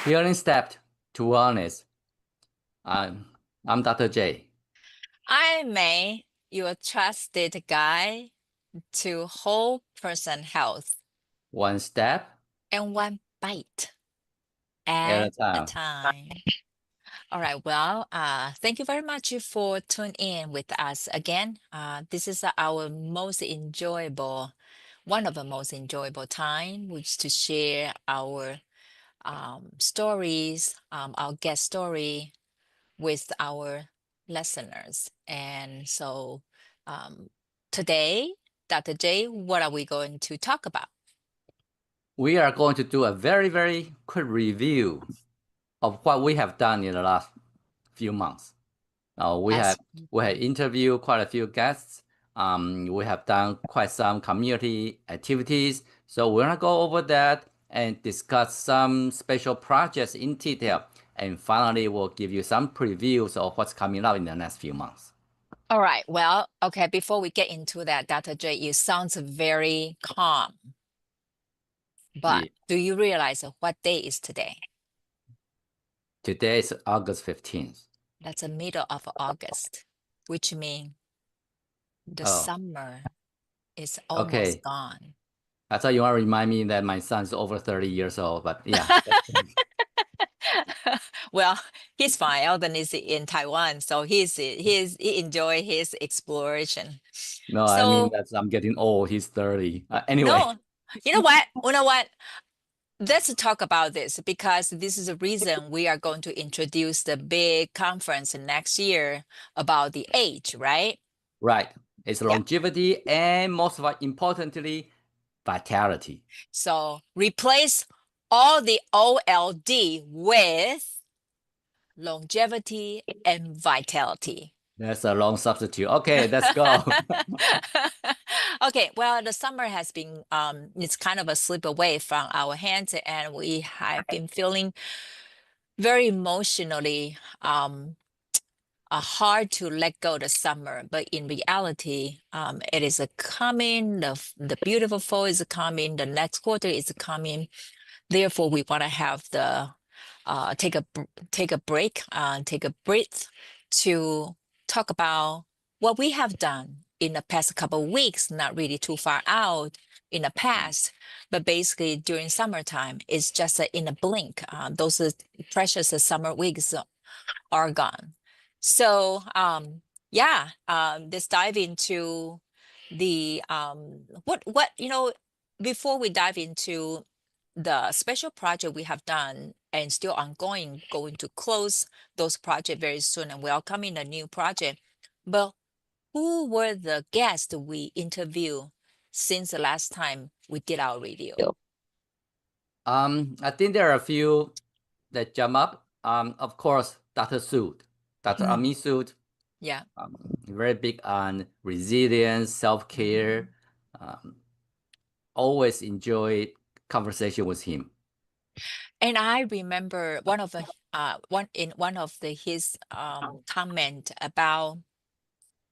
Healing Step to Wellness. I'm Dr. J. I'm Mei, your trusted guide to whole person health One step and one bite at a at a time. time. All right, well, thank you very much for tuning in with us again. This is our most enjoyable, one of the most enjoyable time, which to share our stories, our guest story with our listeners. And so today, Dr. J, what are we going to talk about? We are going to do a very, very quick review of what we have done in the last few months. We have As interviewed quite a few guests. We have done quite some community activities. So we're gonna go over that and discuss some special projects in detail. And finally, we'll give you some previews of what's coming up in the next few months. All right. Well, okay, before we get into that, Dr. J, you sounds very calm. But Yeah. do you realize what day is today? Today is August 15th. That's the middle of August, which means the Oh, summer is okay. almost gone. I thought you want to remind me that my son's over 30 years old, but yeah. Well, he's fine. Eldon is in Taiwan, so he enjoy his exploration. No, I mean So that I'm getting old. He's 30. Anyway, no, you know what? You know what? Let's talk about this because this is the reason we are going to introduce the big conference next year about the age, right? right. It's Yeah. longevity and most importantly, vitality. So replace all the OLD with longevity and vitality. That's a long substitute. Okay, let's go. Okay, well, the summer has been it's kind of a slip away from our hands, and we have been feeling very emotionally hard to let go the summer. But in reality, it is a coming. The beautiful fall is coming. The next quarter is coming. Therefore, we want to have the take a break, take a breath to talk about what we have done in the past couple of weeks, not really too far out in the past, but basically during summertime, it's just in a blink. Those precious summer weeks are gone. So yeah, let's dive into the what before we dive into the special project we have done and still ongoing, going to close those projects very soon and welcoming a new project. But who were the guests we interviewed since the last time we did our review? I think there are a few that jump up. Of course, Dr. Sood, Dr. Ami Sood, Yeah. very big on resilience, self-care. Always enjoy conversation with him. And I remember one of the one of the his comment about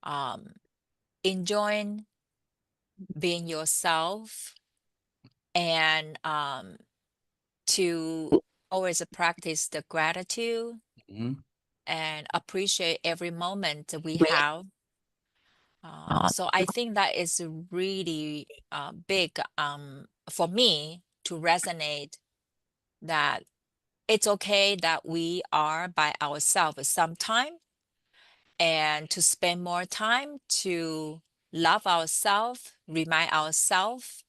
um enjoying being yourself and to always practice the gratitude Mhm. and appreciate every moment that we have. So I think that is really big for me to resonate that it's okay that we are by ourselves sometime and to spend more time to love ourselves, remind ourselves,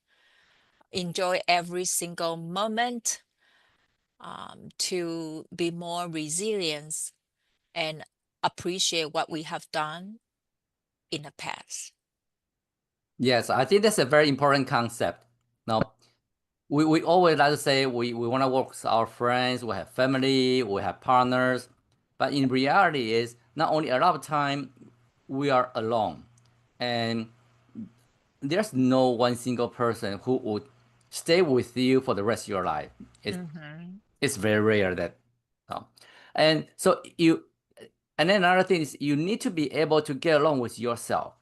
enjoy every single moment, to be more resilient and appreciate what we have done in the past. Yes, I think that's a very important concept. Now, we always like to say we want to work with our friends, we have family, we have partners, but in reality is not only a lot of time we are alone, and there's no one single person who would stay with you for the rest of your life. Mm-hmm. It's very rare that, um, and so and then another thing is you need to be able to get along with yourself.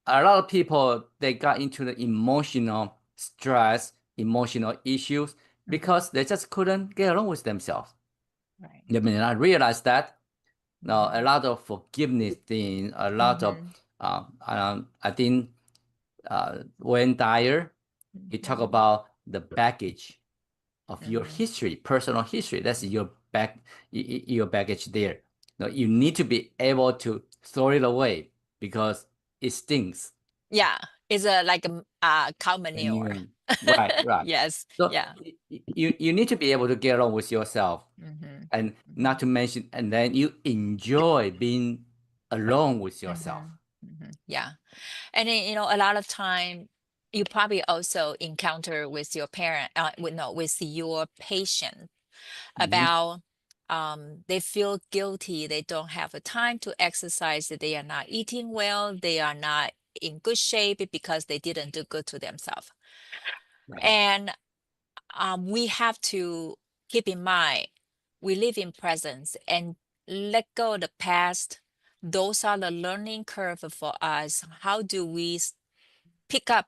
A lot of people they got into the emotional stress, emotional issues, because they just couldn't get along with themselves. Right. They may not realize that. Now, a Mhm. lot of forgiveness thing, a lot of, Mhm. I think Wayne Dyer, he talk Mhm. about the baggage of your Mhm. history, personal history. That's your baggage there. Now, you need to be able to throw it away because it stings. Yeah, it's like a cow manure. And right, right. Yes. So Yeah. you need to be able to get along with yourself, Mhm. and not Mhm. to mention, and then you enjoy being alone with yourself. Mhm. Mhm. Yeah. And then, a lot of time you probably also encounter with your parent, with no, with your patient Mhm. about they feel guilty, they don't have the time to exercise, that they are not eating well, they are not in good shape because they didn't do good to themselves. Right. And we have to keep in mind we live in presence and let go of the past. Those are the learning curve for us. How do we pick up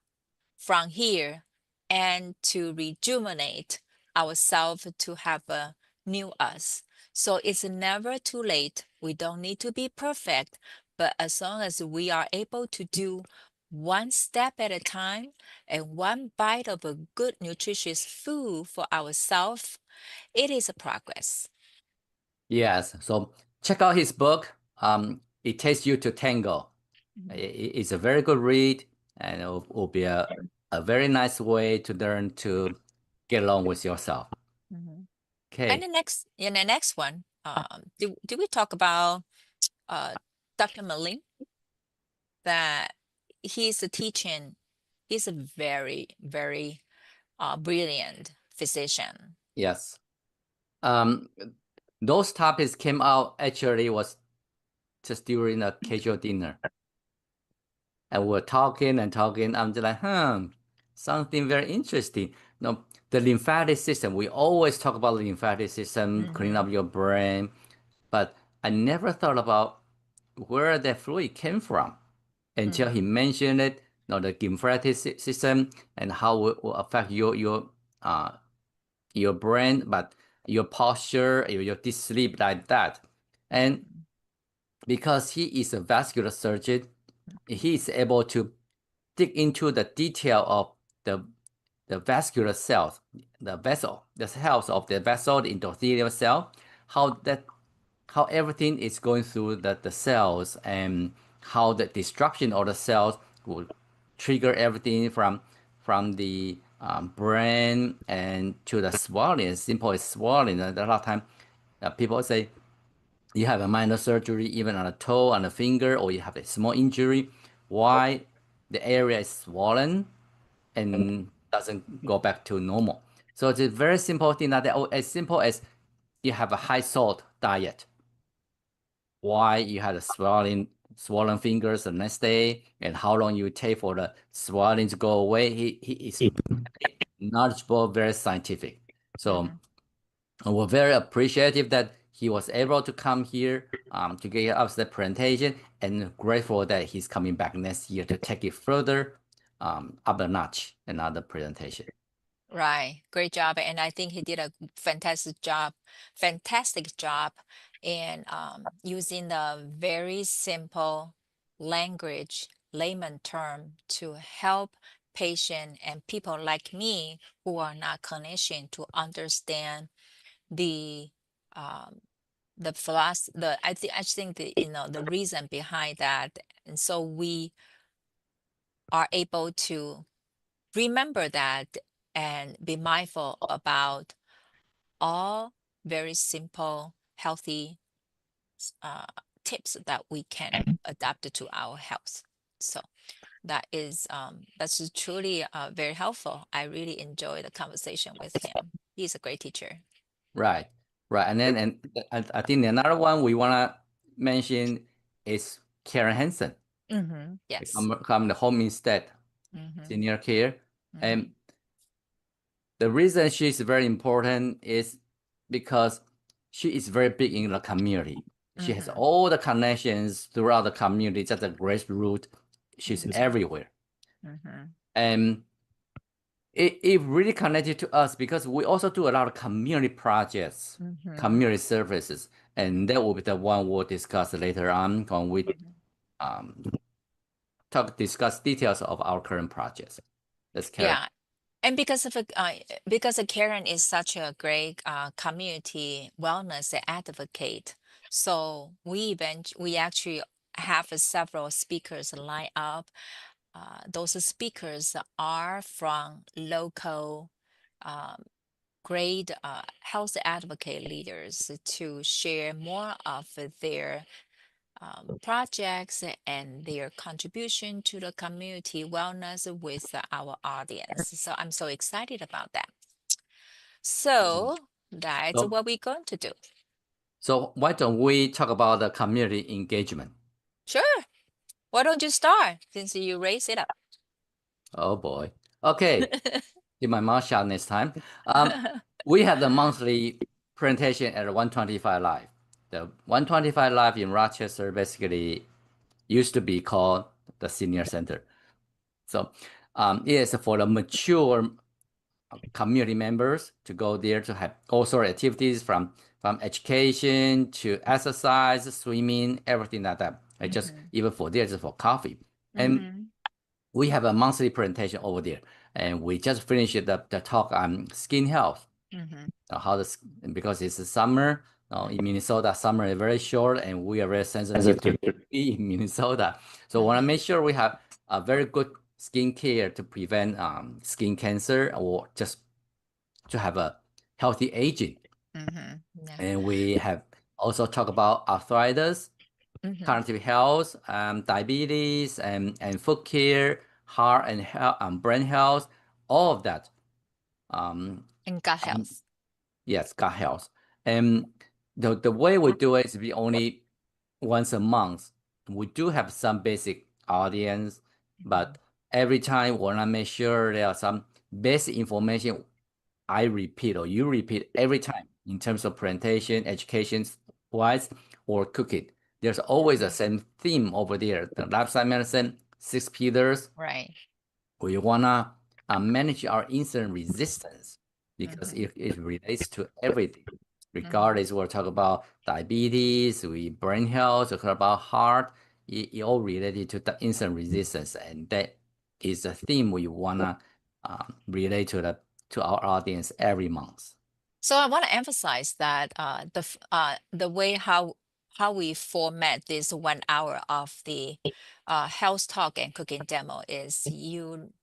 from here and to rejuvenate ourselves to have a new us? So it's never too late. We don't need to be perfect, but as long as we are able to do one step at a time and one bite of a good nutritious food for ourselves, it is a progress. Yes. So check out his book. It takes you to tango. Mhm. It's a very good read, and will be a very nice way to learn to get along with yourself. Mhm. And Okay. the next one, do we talk about uh, Dr. Malin? That he's a teaching, he's a very, very brilliant physician. Yes. Um, those topics came out actually was just during a casual dinner, and we're talking and talking. I'm just like, something very interesting. No, the lymphatic system. We always talk about the lymphatic system, clean Mm-hmm. up your brain, but I never thought about where that fluid came from until he Mm-hmm. mentioned it. The lymphatic system and how it will affect your brain, but your posture, your deep sleep like that. And because he is a vascular surgeon, he is able to dig into the detail of the the vascular cells, the vessel, the health of the vessel, the endothelial cell, how that how everything is going through the cells, and how the destruction of the cells will trigger everything from the brain and to the swelling. As simple as swelling. A lot of time, people say you have a minor surgery, even on a toe, on a finger, or you have a small injury. Why the area is swollen and doesn't go back to normal? So it's a very simple thing that as simple as you have a high salt diet. Why you had a swollen fingers the next day, and how long you take for the swelling to go away. He is very knowledgeable, very scientific. So Mm-hmm. we're very appreciative that he was able to come here to give us the presentation, and grateful that he's coming back next year to take it further up a notch, another presentation. Right. Great job. And I think he did a fantastic job in using the very simple language, layman term to help patient and people like me who are not clinician to understand the um, the philosophy, I think the the reason behind that. And so we are able to remember that and be mindful about all very simple, healthy uh, tips that we can adapt to our health. So that's truly very helpful. I really enjoyed the conversation with him. He's a great teacher. Right, right. And then I think another one we wanna mention is Karen Hansen, Yes. come the home instead Mm-hmm. senior care. And Mm-hmm. the reason she's very important is because she is very big in the community. She has Mm-hmm. all the connections throughout the community, just a grassroots. She's Mm-hmm. everywhere. Mm-hmm. And it really connected to us because we also do a lot of community projects, Mm-hmm. community services, and that will be the one we'll discuss later on when we Mm-hmm. um, discuss details of our current projects. Let's carry. Yeah, and because Karen is such a great community wellness advocate, so we actually have several speakers lined up. Those speakers are from local um, great health advocate leaders to share more of their projects and their contribution to the community wellness with our audience. So I'm so excited about that. Mhm. So that's So, what we're going to do. so why don't we talk about the community engagement? Sure. Why don't you start since you raise it up? Oh boy. Okay, keep my mouth shut next time. We have the monthly presentation at 125 Live. The 125 Live in Rochester basically used to be called the Senior Center. So it is for the mature community members to go there to have all sort of activities from education to exercise, swimming, everything like that. And just Hmm. even for there, just for coffee. And Hmm. we have a monthly presentation over there. And we just finished the talk on skin health. Hmm. How the because it's summer. In Minnesota, summer is very short, and we are very sensitive to be in Minnesota. So we want to Hmm. make sure we have a very good skin care to prevent skin cancer or just to have a healthy aging. Hmm. Yeah. And we have also talked about arthritis, Hmm. cognitive health, diabetes, and foot care, heart and health, brain health, all of that. Um, And gut um, health. yes, gut health. And the way we do it is we only once a month. We do have some basic audience, but every time we want to make sure there are some basic information I repeat or you repeat every time in terms of presentation, education wise, or cooking. There's always the Mhm. same theme over there. The lifestyle medicine, six pillars, Right. we wanna manage our insulin resistance because Hmm. it relates to everything. Hmm. Regardless, we'll talk about diabetes, we brain health, we talk about heart, it all related to the insulin resistance, and that is a theme we wanna relate to our audience every month. So I want to emphasize that the way how we format this 1 hour of the health talk and cooking demo is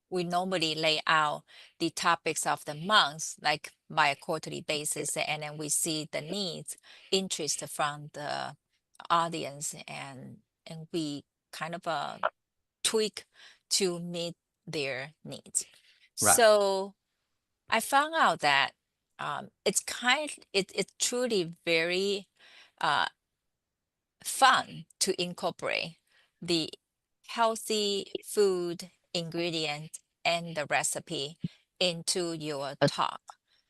we normally lay out the topics of the month like by a quarterly basis, and then we see the needs, interest from the audience, and we kind of tweak to meet their needs. Right. So I found out that it's truly very uh, fun to incorporate the healthy food ingredient and the recipe into your talk.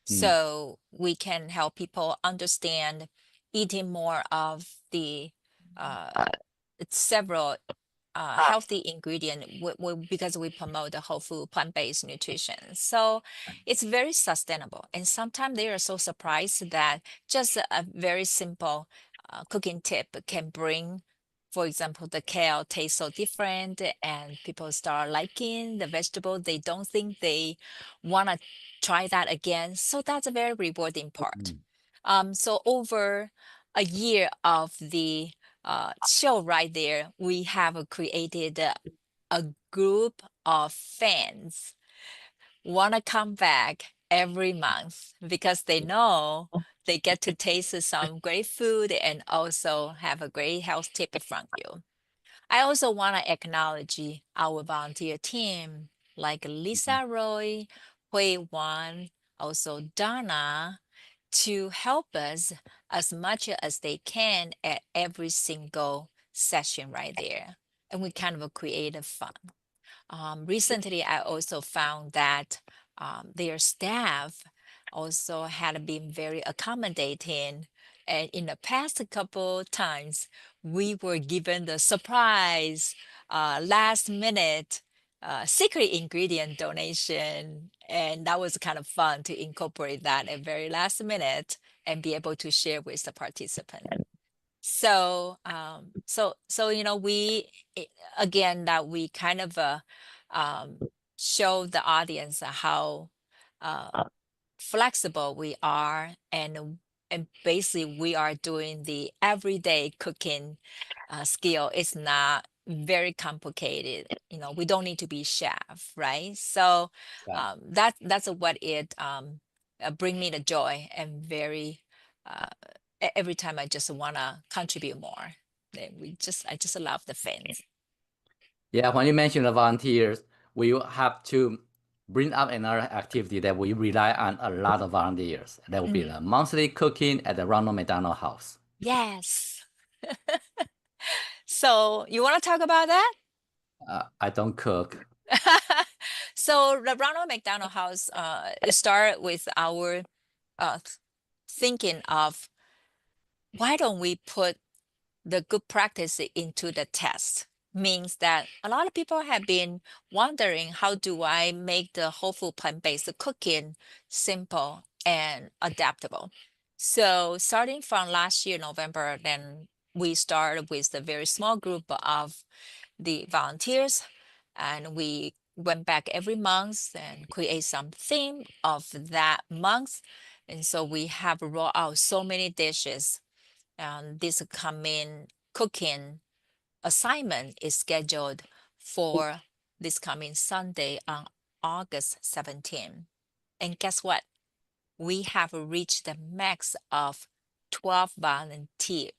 Mm, So we can help people understand eating more of the uh, several healthy ingredient because we promote the whole food plant-based nutrition. So it's very sustainable. And sometimes they are so surprised that just a very simple cooking tip can bring, for example, the kale tastes so different and people start liking the vegetable. They don't think they want to try that again. So that's a very rewarding part. mm, So over a year of the show right there, we have created a group of fans want to come back every month because they know they get to taste some great food and also have a great health tip from you. I also want to acknowledge our volunteer team like mhm, Lisa Roy, Hui Wan, also Donna, to help us as much as they can at every single session right there. And we kind of create a fun. Recently, I also found that their staff also had been very accommodating. And in the past couple times, we were given the surprise last minute secret ingredient donation, and that was kind of fun to incorporate that at very last minute and be able to share with the participant. So, we again that we kind of um, show the audience how uh, flexible we are, and basically we are doing the everyday cooking skill. It's not very complicated. We don't need to be chef, right? So Right. that's what it bring me the joy, and very uh, every time I just want to contribute more. I just love the fans. Yeah, when you mention the volunteers, we will have to bring up another activity that we rely on a lot of volunteers. That will be Mm. the monthly cooking at the Ronald McDonald House. Yes. So you want to talk about that? I don't cook. So the Ronald McDonald House, it started with our thinking of, why don't we put the good practice into the test? Means that a lot of people have been wondering, how do I make the whole food plant-based cooking simple and adaptable? So starting from last year, November, then we started with a very small group of the volunteers, and we went back every month and create some theme of that month. And so we have rolled out so many dishes. This coming cooking assignment is scheduled for this coming Sunday on August 17th. And guess what? We have reached the max of 12 volunteer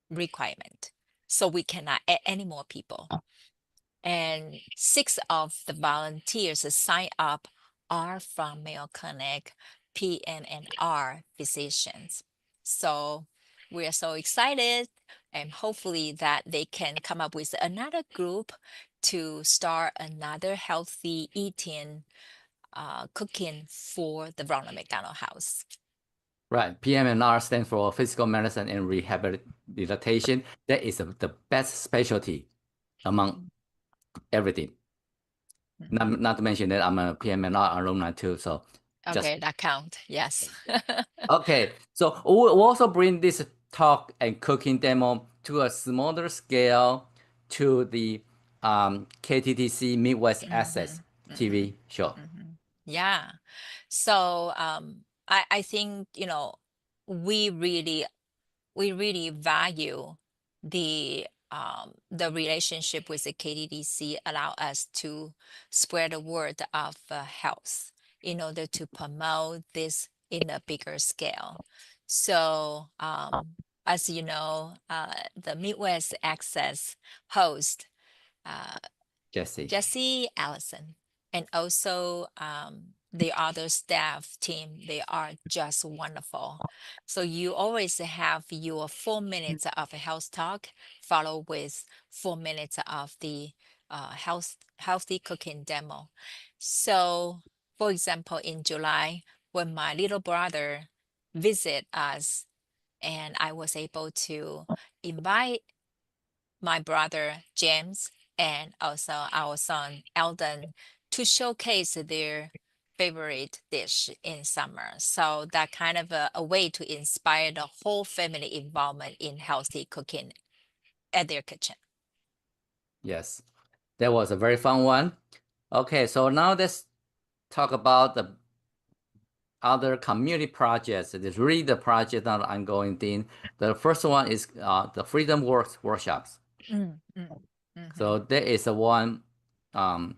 requirement. So we cannot add any more people. And 6 of the volunteers signed up are from Mayo Clinic PMR physicians. So we are so excited, and hopefully that they can come up with another group to start another healthy eating cooking for the Ronald McDonald House. Right. PM&R stands for Physical Medicine and Rehabilitation. That is the best specialty among everything. Mhm. Not to mention that I'm a PM&R alumni too. So just Okay, that count. Yes. okay. So we'll also bring this talk and cooking demo to a smaller scale to the KTTC Midwest Access Mhm, mhm, TV show. mhm. Yeah. So I think, we really we really value the relationship with the KDDC, allow us to spread the word of health in order to promote this in a bigger scale. So as you know, the Midwest Access host uh, Jesse. Jesse Allison, and also the other staff team. They are just wonderful. So you always have your 4 minutes of a health talk, followed with 4 minutes of the healthy cooking demo. So, for example, in July, when my little brother visit us, and I was able to invite my brother James and also our son Eldon to showcase their favorite dish in summer. So that kind of a way to inspire the whole family involvement in healthy cooking at their kitchen. Yes. That was a very fun one. Okay, so now let's talk about the other community projects. It is really the project, not the ongoing thing. The first one is the Freedom Works workshops. Mm, mm, mhm, So there is a one um,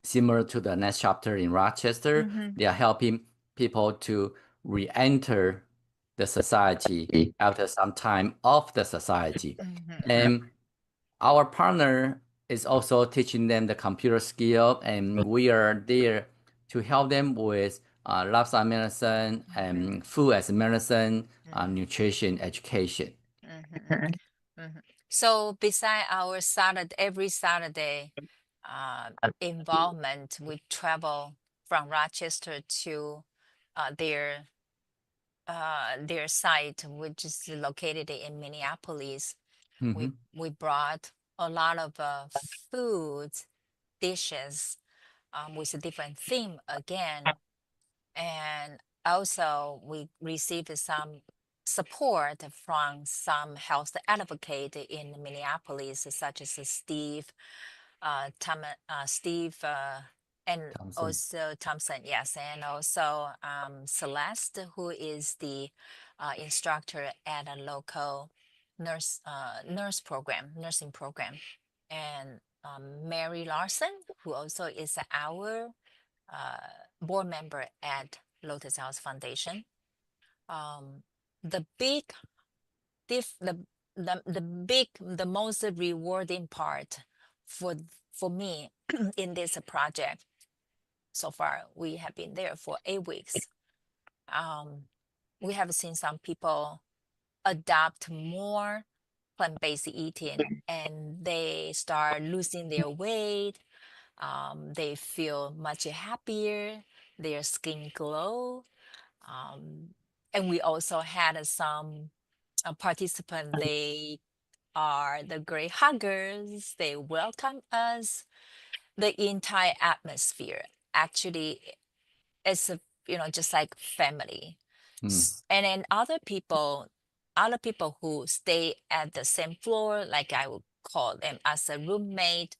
similar to the next chapter in Rochester. mhm, They are helping people to re-enter the society after some time of the society. mhm, And our partner is also teaching them the computer skill, and we are there to help them with lifestyle medicine mhm, and food as medicine, mhm, nutrition, education. mhm, mhm. So beside our Saturday, every Saturday uh, involvement, we travel from Rochester to uh, their their site, which is located in Minneapolis. We Mhm. we brought a lot of foods dishes with a different theme again. And also, we received some support from some health advocate in Minneapolis, such as Steve, and Thompson. also Thompson, yes, and also Celeste, who is the instructor at a local nursing program, and Mary Larson, who also is our board member at Lotus House Foundation. Um, the big diff the most rewarding part for for me in this project so far, we have been there for 8 weeks. Um, we have seen some people adopt more plant-based eating, and they start losing their weight. They feel much happier, their skin glow. And we also had some participants, they are the great huggers. They welcome us. The entire atmosphere actually is, just like family. Mm. And then other people who stay at the same floor, like I would call them as a roommate,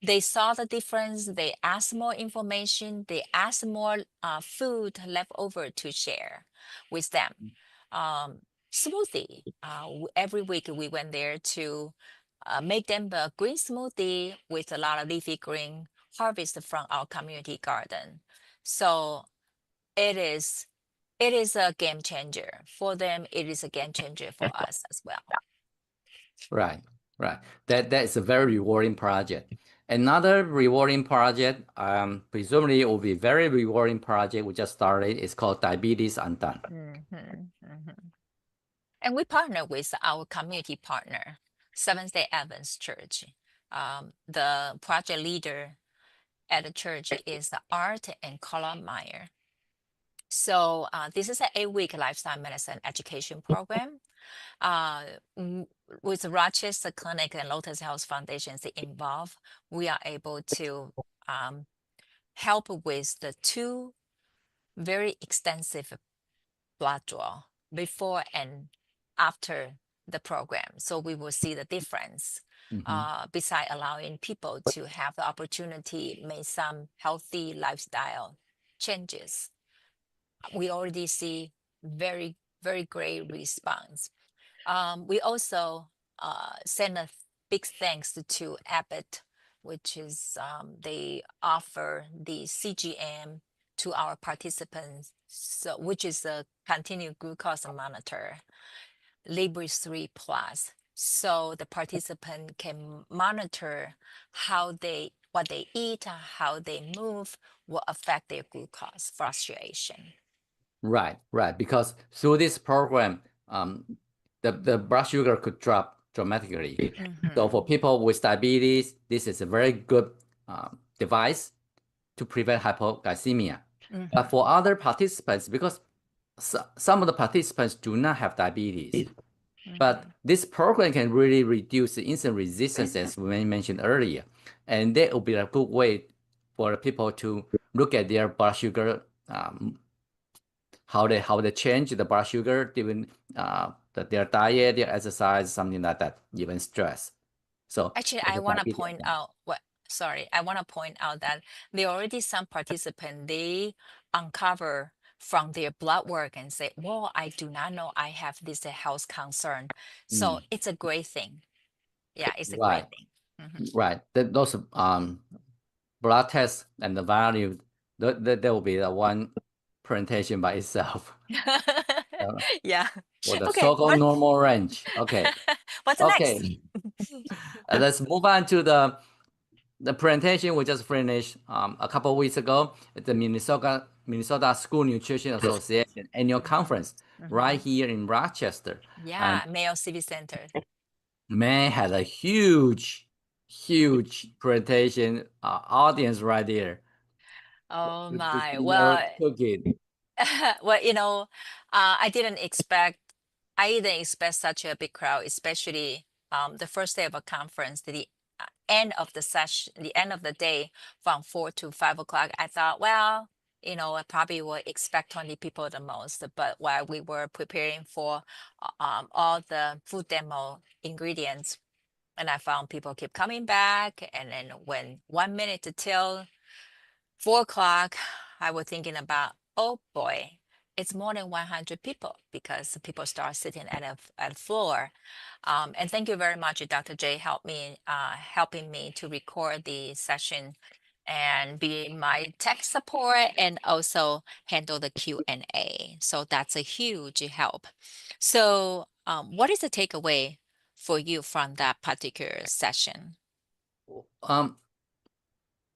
they saw the difference. They asked more information. They asked more food left over to share with them. Um, Smoothie. Every week we went there to make them a green smoothie with a lot of leafy green harvested from our community garden. So it is it is a game changer for them. It is a game changer for us as well. Right, right. That is a very rewarding project. Another rewarding project, presumably it will be very rewarding project we just started. It's called Diabetes Undone. Mhm, mhm. And we partner with our community partner, Seventh-day Adventist Church. The project leader at the church is Art and Carla Meyer. So this is an 8-week lifestyle medicine education program. Uh, with Rochester Clinic and Lotus Health Foundations involved, we are able to help with the two very extensive blood draw before and after the program. So we will see the difference. Hmm. Beside allowing people to have the opportunity make some healthy lifestyle changes, we already see very, very great response. We also send a big thanks to Abbott, which is they offer the CGM to our participants, so which is a continued glucose monitor, Libre 3 Plus. So the participant can monitor what they eat, how they move, will affect their glucose fluctuation. Right, right. Because through this program, the blood sugar could drop dramatically. So for Mm-hmm. people with diabetes, this is a very good device to prevent hypoglycemia. But Mm-hmm. for other participants, because some of the participants do not have diabetes, but Mm-hmm. this program can really reduce the insulin resistance, as we mentioned earlier. And that will be a good way for people to look at their blood sugar, how they change the blood sugar during their diet, their exercise, something like that, even stress. So Actually, it's I a want to diabetes. point out I want to point out that there are already some participants, they uncover from their blood work and say, well, I do not know I have this health concern. So Mm, it's a great thing. Yeah, it's a great right, thing. right. Those blood tests and the value, that will be the one presentation by itself. Uh, Yeah. for the Okay, so-called normal range. Okay, what's next? okay. Let's move on to the presentation we just finished a couple of weeks ago at the Minnesota School Nutrition Association annual Mhm, conference right mhm. here in Rochester. And Yeah, Mayo Civic Center. man had a huge presentation audience right there. Oh The my. keynote Well, took it. well, I didn't expect, I didn't expect such a big crowd, especially the first day of a conference. end of the session, the end of the day from 4 to 5 o'clock, I thought, well, I probably will expect 20 people the most. But while we were preparing for all the food demo ingredients, and I found people keep coming back. And then when 1 minute till 4 o'clock, I was thinking about, oh boy, it's more than 100 people because people start sitting at the floor. And thank you very much, Dr. J, helping me to record the session and be my tech support and also handle the Q&A. So that's a huge help. So what is the takeaway for you from that particular session? Um,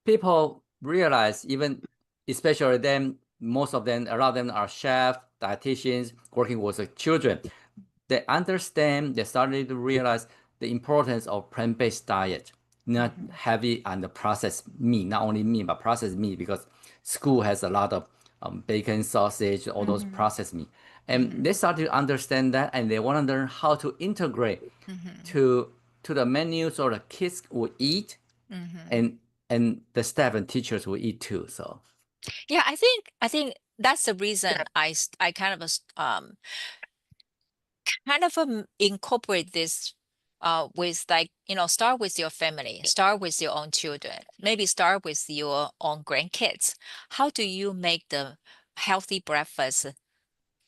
People realize, even especially them, most of them, a lot of them are chefs, dietitians working with the children. They understand, they started to realize the importance of plant-based diet, not Mhm. heavy on the processed meat, not only meat, but processed meat, because school has a lot of bacon, sausage, all those Mhm. processed meat. And they Mhm. started to understand that, and they want to learn how to integrate Mhm. to the menus or the kids will eat, Mhm. and the staff and teachers will eat too. So Yeah, I think that's the reason I kind of incorporate this with, like, start with your family, start with your own children, maybe start with your own grandkids. How do you make the healthy breakfast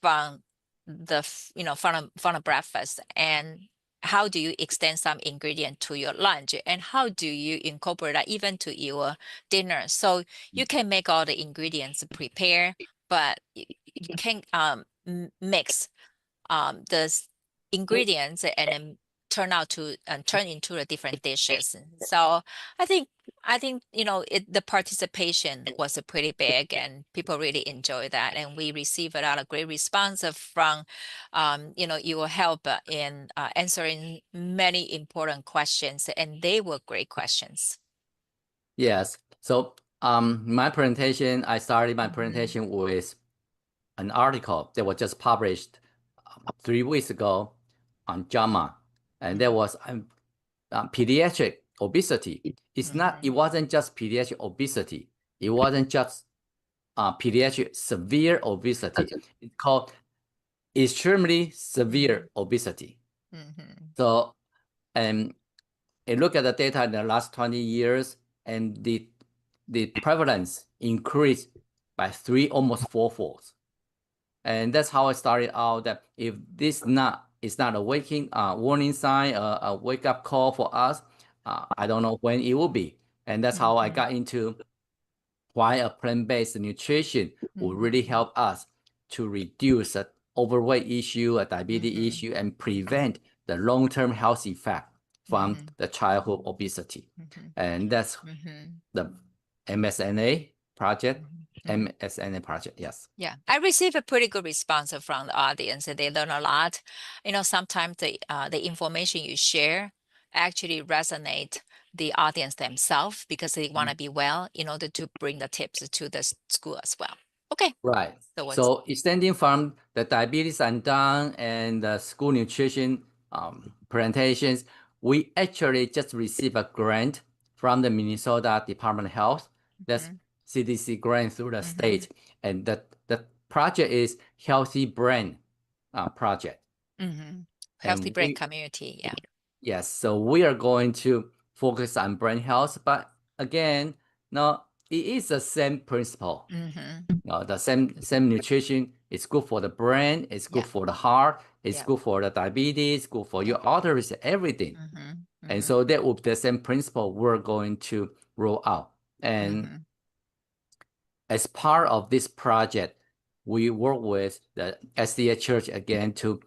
from from a breakfast, and how do you extend some ingredient to your lunch, and how do you incorporate that even to your dinner? So you can make all the ingredients prepare, but you can mix the ingredients and then turn into the different dishes. So I think the participation was pretty big, and people really enjoy that, and we receive a lot of great response from your help in answering many important questions, and they were great questions. yes. So my presentation, I started my Mhm. presentation with an article that was just published 3 weeks ago on JAMA, and there Mhm. was pediatric obesity. It Mhm. wasn't just pediatric obesity. It wasn't just pediatric severe obesity. It's called extremely severe Mhm. obesity. Mhm. So, and look at the data in the last 20 years, and the prevalence increased by almost fourfold. And that's how I started out, that if this is not a warning sign, a wake up call for us, I don't know when it will be. And that's how I Mhm. got into why a plant-based nutrition will really Mhm. help us to reduce a overweight issue, a diabetes Mhm. issue, and Mhm. prevent the long-term health effect from Mhm. the childhood obesity. Mhm. And that's Mhm. the MSNA project. Mhm. Mhm. MSNA project, yes. Yeah, I received a pretty good response from the audience, and they learn a lot. Sometimes the information you share actually resonate the audience themselves because they want to be well in order to bring the tips to the school as well. Okay, Right. so what's So extending from the diabetes and down and the school nutrition presentations, we actually just received a grant from the Minnesota Department of Health. That's Mhm. CDC grant through the Mhm. state. And the project is Healthy Brain project. Mhm. Healthy And brain community, yeah. yes, so we are going to focus on brain health, but again, no, it is the same principle. Mhm. The same nutrition is good for the brain, it's good Yeah, for the heart, it's yeah, good for the diabetes, good for yeah. your arteries, everything. Mhm. And Mhm. so that would be the same principle we're going to roll out. And Mhm. as part of this project, we work with the SDA Church again to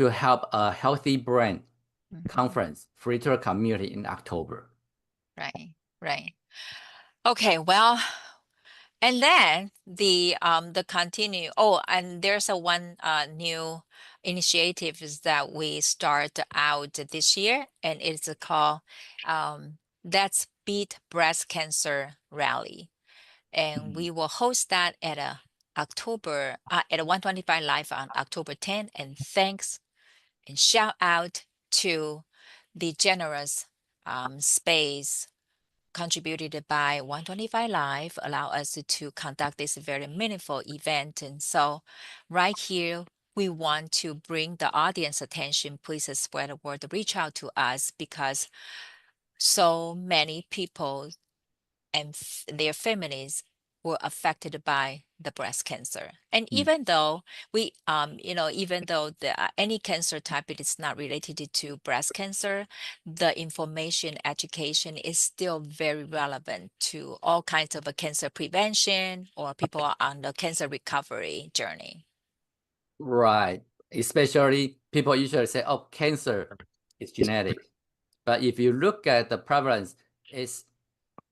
help a healthy brain Mhm. conference free to the community in October. Right, right. Okay, well, and then the continue. Oh, and there's a one new initiative is that we start out this year, and it's called Let's Beat Breast Cancer Rally, and Mhm. we will host that at a October at a 125 Live on October 10th. And thanks and shout out to the generous space contributed by 125 Live allow us to conduct this very meaningful event. And so right here, we want to bring the audience attention. Please spread the word, reach out to us because so many people and their families were affected by the breast cancer. And Mm. even though even though any cancer type it is not related to breast cancer, the information education is still very relevant to all kinds of cancer prevention or people are on the cancer recovery journey. Right. Especially people usually say, oh, cancer is genetic. But if you look at the prevalence, it's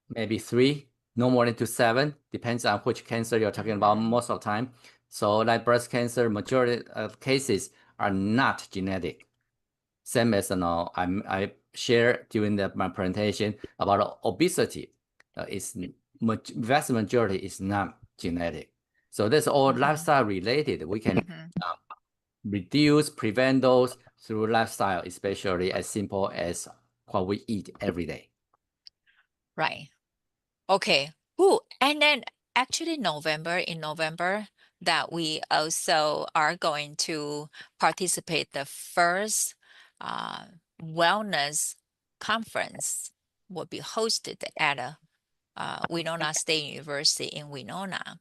maybe 3, no more than to 7, depends on which cancer you're talking about most of the time. So like breast cancer, majority of cases are not genetic. Same as I shared during my presentation about obesity. It's vast majority is not genetic. So that's all lifestyle related. We can reduce, prevent those through lifestyle, especially as simple as what we eat every day. Right. Okay. Ooh, and then actually in November that we also are going to participate the first uh, wellness conference will be hosted at Winona State University in Winona.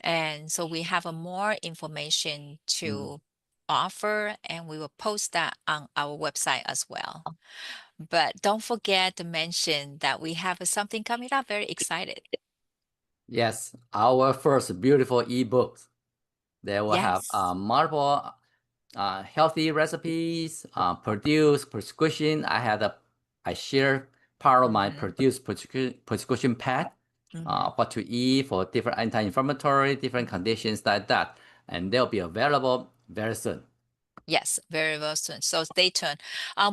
And so we have more information Mm. to offer and we will post that on our website as well. But don't forget to mention that we have something coming up. Very excited. Yes, our first beautiful ebooks. They will have Yes. multiple healthy recipes, produce prescription. I share part of my Hmm. produce prescription pad, Hmm. what to eat for different anti-inflammatory, different conditions like that. And they'll be available very soon. Yes, very well soon. So stay tuned.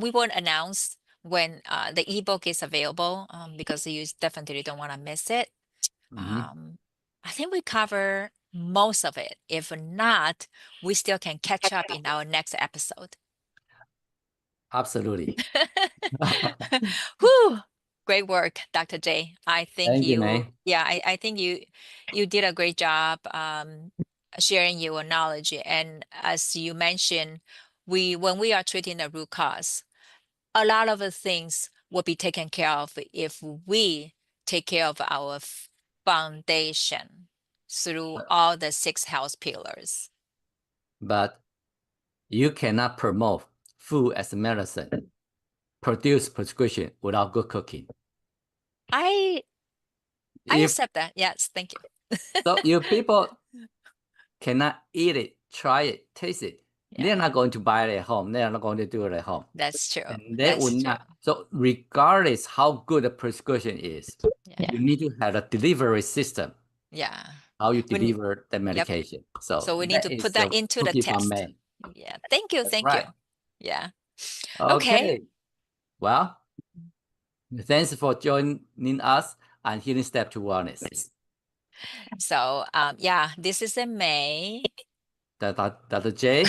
We won't announce when the ebook is available because you definitely don't want to miss it. Mhm. Um, I think we cover most of it. If not, we still can catch up in our next episode. Absolutely. Whew, great work, Dr. J. I think Thank you, May. I think you did a great job sharing your knowledge. And as you mentioned, when we are treating the root cause, a lot of the things will be taken care of if we take care of our foundation through all the 6 health pillars. But you cannot promote food as medicine, produce prescription without good cooking. I I If accept that. Yes, thank you. so, if people cannot eat it, try it, taste it, they're Yeah, not going to buy it at home. They're not going to do it at home. that's true. And they would That's true. not. So regardless how good the prescription is, Yeah. you need to have a delivery system, Yeah. how you We need, deliver the yep. medication. So So we need that to is put that the into the cookie from test. May. Yeah. Thank you. That's Thank you. right. Yeah. Okay. Okay. Well, thanks for joining us on Healing Step to Wellness. So yeah, this is a May. Dr. J,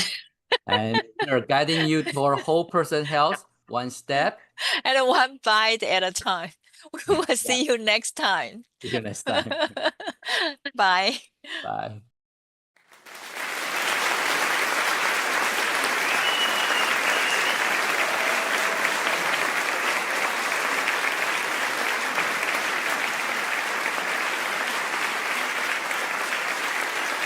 and we are guiding you toward whole person health, one step. And one bite at a time. We will Yeah. see you next time. See you next time. Bye. Bye.